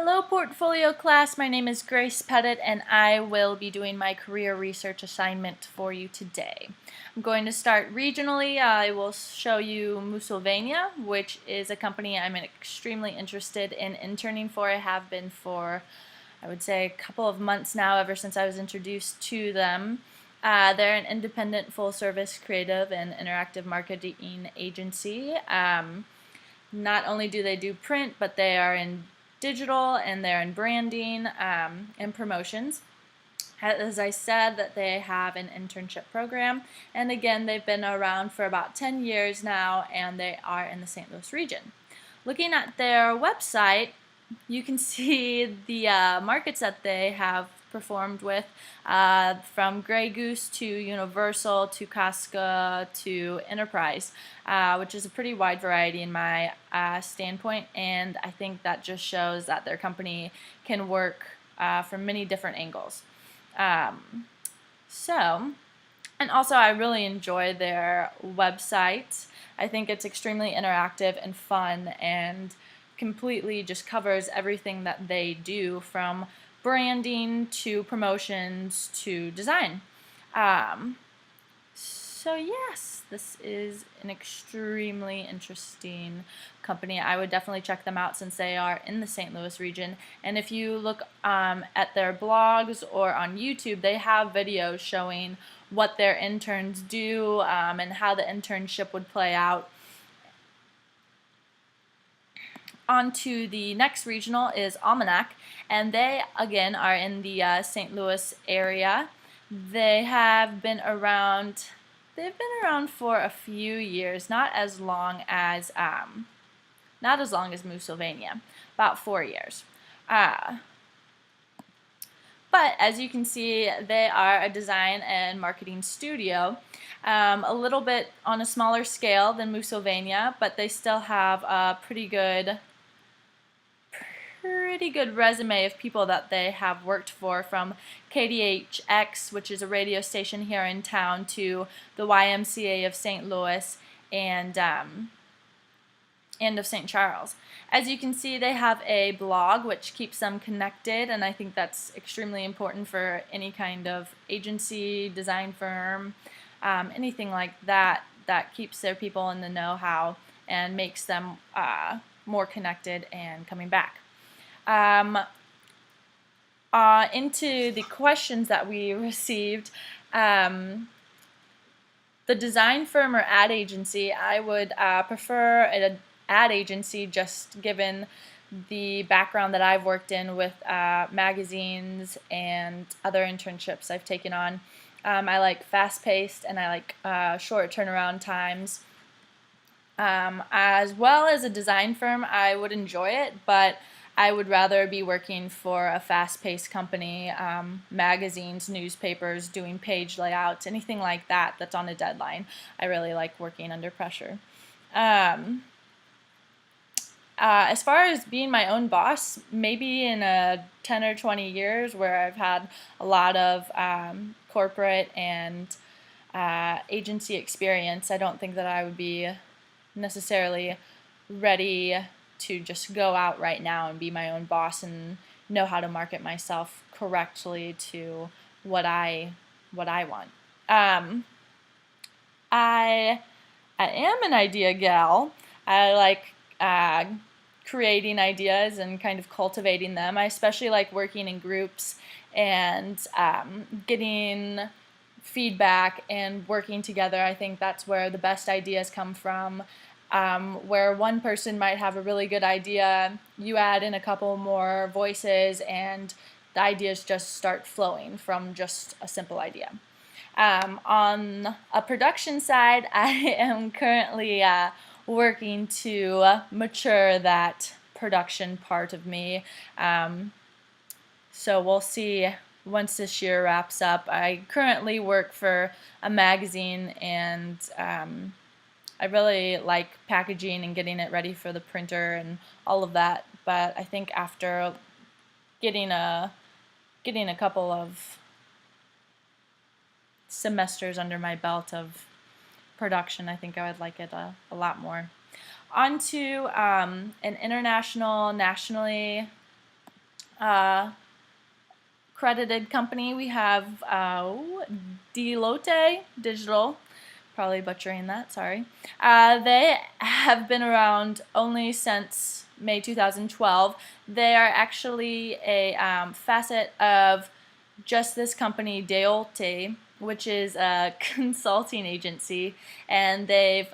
Hello portfolio class, my name is Grace Pettit and I will be doing my career research assignment for you today. I'm going to start regionally. I will show you Musylvania, which is a company I'm extremely interested in interning for. I have been for, I would say, a couple of months now, ever since I was introduced to them. They're an independent full-service creative and interactive marketing agency. Not only do they do print, but they are in digital and they're in branding and promotions. As I said, that they have an internship program, and again, they've been around for about 10 years now, and they are in the St. Louis region. Looking at their website, you can see the markets that they have performed with, from Grey Goose to Universal to Costco to Enterprise, which is a pretty wide variety in my standpoint, and I think that just shows that their company can work from many different angles. And also I really enjoy their website. I think it's extremely interactive and fun and completely just covers everything that they do, from branding to promotions to design. So yes, this is an extremely interesting company. I would definitely check them out since they are in the St. Louis region. And if you look at their blogs or on YouTube, they have videos showing what their interns do and how the internship would play out. On to the next regional is Almanac, and they again are in the St. Louis area. They have been around. They've been around for a few years, not as long as Musylvania, about 4 years. But as you can see, they are a design and marketing studio, a little bit on a smaller scale than Musylvania, but they still have a pretty good resume of people that they have worked for, from KDHX, which is a radio station here in town, to the YMCA of St. Louis and of St. Charles. As you can see, they have a blog which keeps them connected, and I think that's extremely important for any kind of agency, design firm, anything like that, that keeps their people in the know-how and makes them more connected and coming back. Into the questions that we received, the design firm or ad agency, I would prefer an ad agency, just given the background that I've worked in with magazines and other internships I've taken on. I like fast-paced and I like short turnaround times. As well as a design firm, I would enjoy it, but I would rather be working for a fast-paced company, magazines, newspapers, doing page layouts, anything like that that's on a deadline. I really like working under pressure. As far as being my own boss, maybe in 10 or 20 years, where I've had a lot of corporate and agency experience, I don't think that I would be necessarily ready to just go out right now and be my own boss and know how to market myself correctly to what I want. I am an idea gal. I like creating ideas and kind of cultivating them. I especially like working in groups and getting feedback and working together. I think that's where the best ideas come from. Where one person might have a really good idea, you add in a couple more voices and the ideas just start flowing from just a simple idea. On a production side, I am currently working to mature that production part of me. So we'll see once this year wraps up. I currently work for a magazine, and I really like packaging and getting it ready for the printer and all of that, but I think after getting a couple of semesters under my belt of production, I think I would like it a lot more. On to an international, nationally Credited company, we have Deloitte Digital, probably butchering that, sorry. They have been around only since May 2012. They are actually a facet of just this company, Deloitte, which is a consulting agency, and they've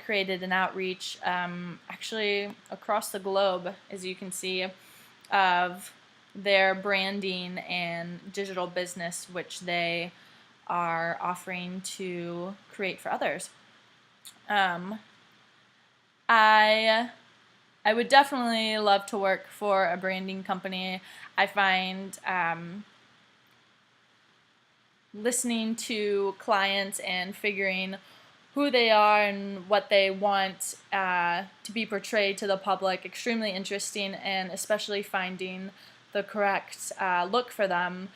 created an outreach actually across the globe, as you can see, of their branding and digital business, which they are offering to create for others. I would definitely love to work for a branding company. I find listening to clients and figuring who they are and what they want to be portrayed to the public extremely interesting, and especially finding the correct look for them.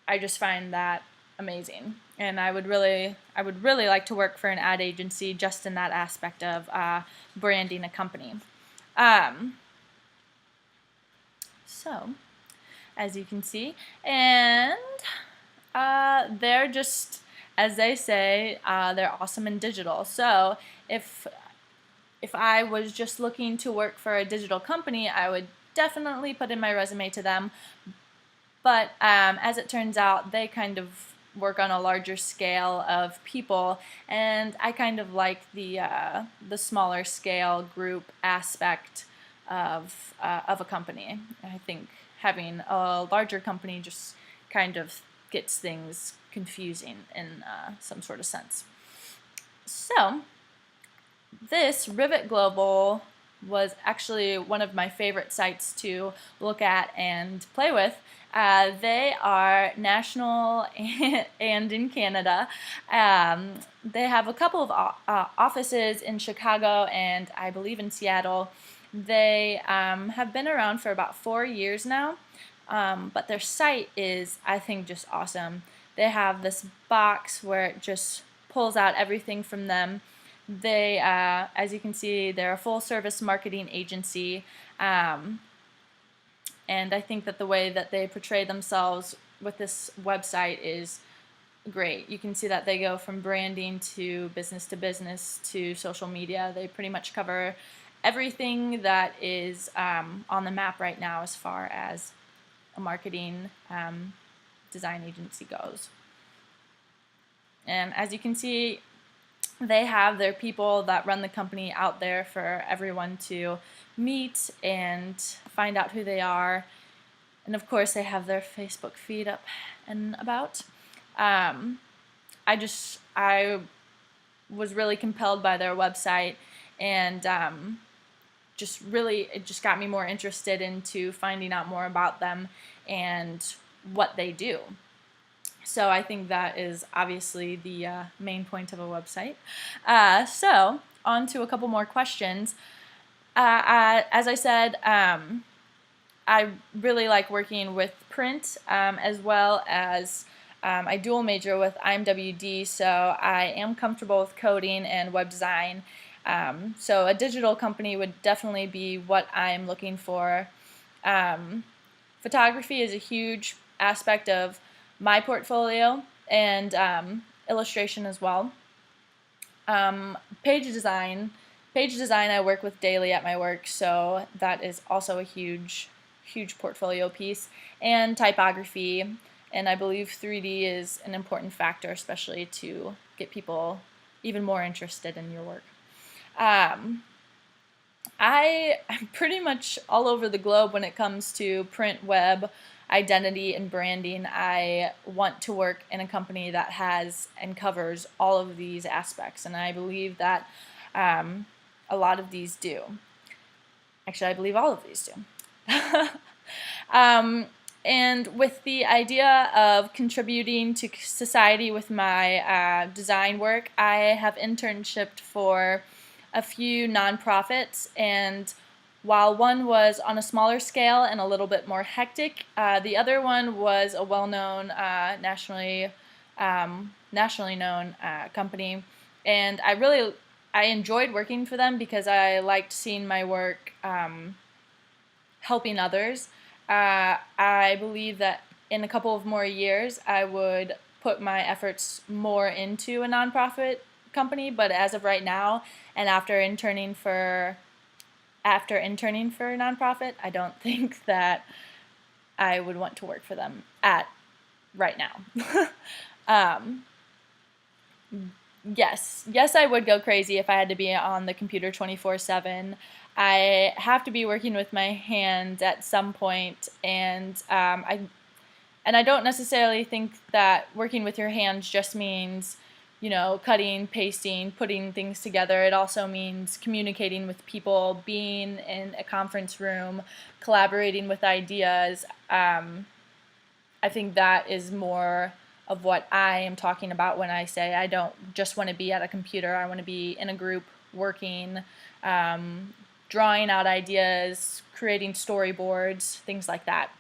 I just find that amazing, and I would really like to work for an ad agency just in that aspect of branding a company. So, as you can see, and they're just, as they say, they're awesome in digital. So if I was just looking to work for a digital company, I would definitely put in my resume to them. But as it turns out, they kind of work on a larger scale of people, and I kind of like the smaller scale group aspect of a company. I think having a larger company just kind of gets things confusing in some sort of sense. So this Rivet Global was actually one of my favorite sites to look at and play with. They are national and in Canada. They have a couple of offices in Chicago and I believe in Seattle. They have been around for about 4 years now, but their site is, I think, just awesome. They have this box where it just pulls out everything from them. They, as you can see, they're a full-service marketing agency, and I think that the way that they portray themselves with this website is great. You can see that they go from branding to business to social media. They pretty much cover everything that is on the map right now as far as a marketing design agency goes. And as you can see, they have their people that run the company out there for everyone to meet and find out who they are. And of course, they have their Facebook feed up and about. I was really compelled by their website, and it just got me more interested into finding out more about them and what they do. So I think that is obviously the main point of a website. So on to a couple more questions. As I said, I really like working with print as well as I dual major with IMWD, so I am comfortable with coding and web design. So a digital company would definitely be what I'm looking for. Photography is a huge aspect of my portfolio, and illustration as well. Page design I work with daily at my work, so that is also a huge portfolio piece. And typography, and I believe 3D is an important factor, especially to get people even more interested in your work. I'm pretty much all over the globe when it comes to print, web, identity, and branding. I want to work in a company that has and covers all of these aspects, and I believe that a lot of these do. Actually, I believe all of these do. And with the idea of contributing to society with my design work, I have internshiped for a few nonprofits, and while one was on a smaller scale and a little bit more hectic, the other one was a well-known, nationally known company, and I enjoyed working for them because I liked seeing my work helping others, I believe that in a couple of more years, I would put my efforts more into a nonprofit company. But as of right now, and after interning for a nonprofit, I don't think that I would want to work for them at right now. um, yes, I would go crazy if I had to be on the computer 24/7. I have to be working with my hands at some point, and I don't necessarily think that working with your hands just means, cutting, pasting, putting things together. It also means communicating with people, being in a conference room, collaborating with ideas. I think that is more of what I am talking about when I say I don't just want to be at a computer. I want to be in a group working, drawing out ideas, creating storyboards, things like that.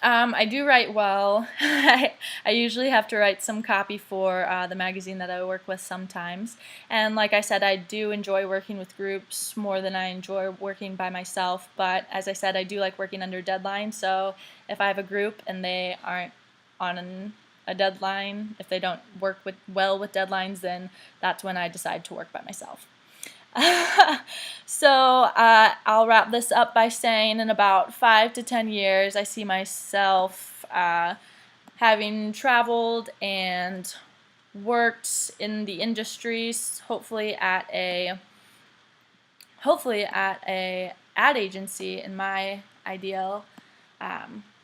I do write well. I usually have to write some copy for the magazine that I work with sometimes. And like I said, I do enjoy working with groups more than I enjoy working by myself. But as I said, I do like working under deadlines. So if I have a group and they aren't on a deadline, if they don't work well with deadlines, then that's when I decide to work by myself. So I'll wrap this up by saying in about 5 to 10 years, I see myself having traveled and worked in the industries, hopefully at a ad agency in my ideal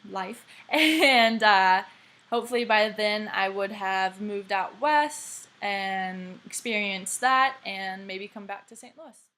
life, and hopefully by then I would have moved out west and experienced that and maybe come back to St. Louis.